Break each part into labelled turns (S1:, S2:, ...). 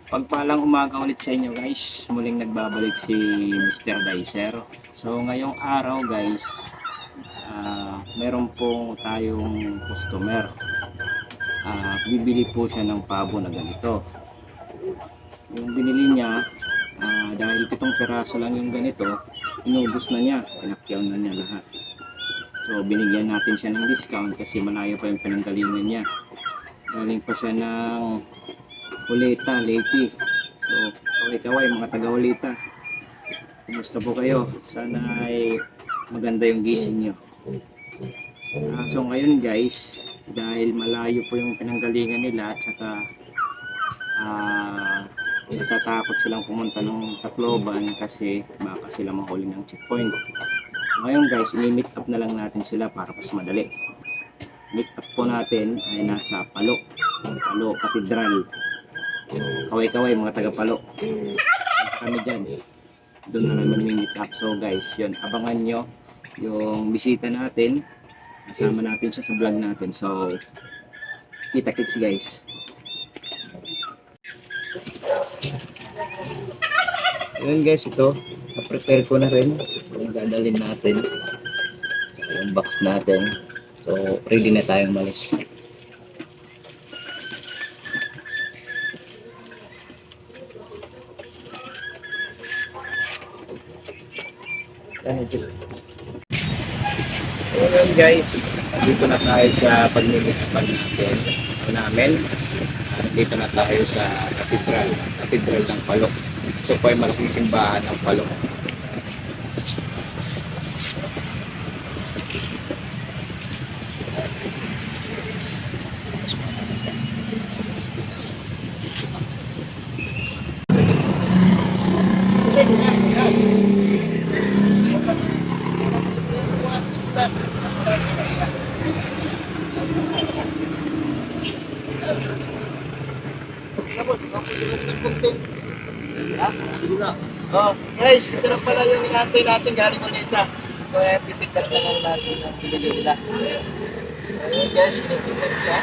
S1: Pagpalang umaga ulit sa inyo guys, muling nagbabalik si Mr. Dicer. So ngayong araw guys, meron po tayong customer. Bibili po siya ng pabo na ganito. Yung binili niya, dahil 7 piraso lang yung ganito, inubos na niya, pinakyaw na niya lahat. So binigyan natin siya ng discount kasi malayo pa yung pinanggalingan niya. Galing pa siya ng Ulita, Leyte. So, kaway-kaway mga taga-Ulita. Kumusta po kayo? Sana ay maganda yung gising nyo. So ngayon guys, dahil malayo po yung pinanggalingan nila at saka natatakot silang pumunta ng Tacloban kasi baka sila mahuli ng checkpoint. Ngayon guys, i-meet up na lang natin sila para mas madali. Meet up po natin ay nasa Palo Cathedral. Kaway-kaway mga taga-Palo. Kami dyan. Doon na naman meet up. So guys, yun, abangan nyo yung bisita natin. Kasama natin siya sa vlog natin. So, kita-kits guys. Yun guys, ito. Na-prepare ko na rin. Yung dadalhin natin. Yung box natin. So, ready na tayong malis. So yun guys, dito na tayo sa pagmimispal namin. Dito na tayo sa Cathedral ng Palo. So po ay malaking simbahan ng Palo. Guys, ito na pala yung inantay natin galing ulit sa. Kaya pipigkat na lang natin ang pinili nila. Ayun guys, sinipigkat siya.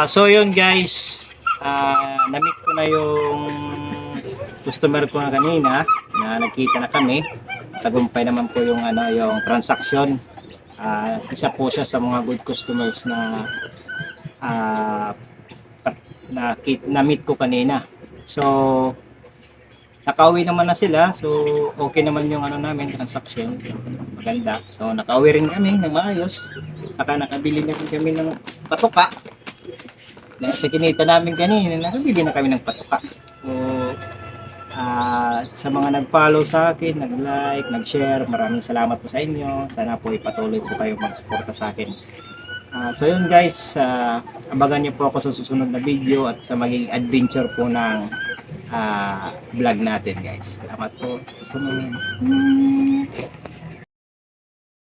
S1: So yun guys, na-meet ko na yung customer ko na kanina na nagkita na kami. Tagumpay naman po yung yung transaction. Isa po siya sa mga good customers na na-meet ko kanina. So nakauwi naman na sila. So okay naman yung namin transaction. Maganda. So nakauwi rin kami ng maayos. Saka nakabili na rin kami ng patuka. Sa kinita namin kanina, nakabili na kami ng patuka. So, sa mga nag-follow sa akin, nag-like, nag-share, maraming salamat po sa inyo. Sana po ipatuloy po kayo mag-suporta sa akin. So yun guys, abangan niyo po ako sa susunod na video at sa maging adventure po ng vlog natin guys. Salamat po sa susunod.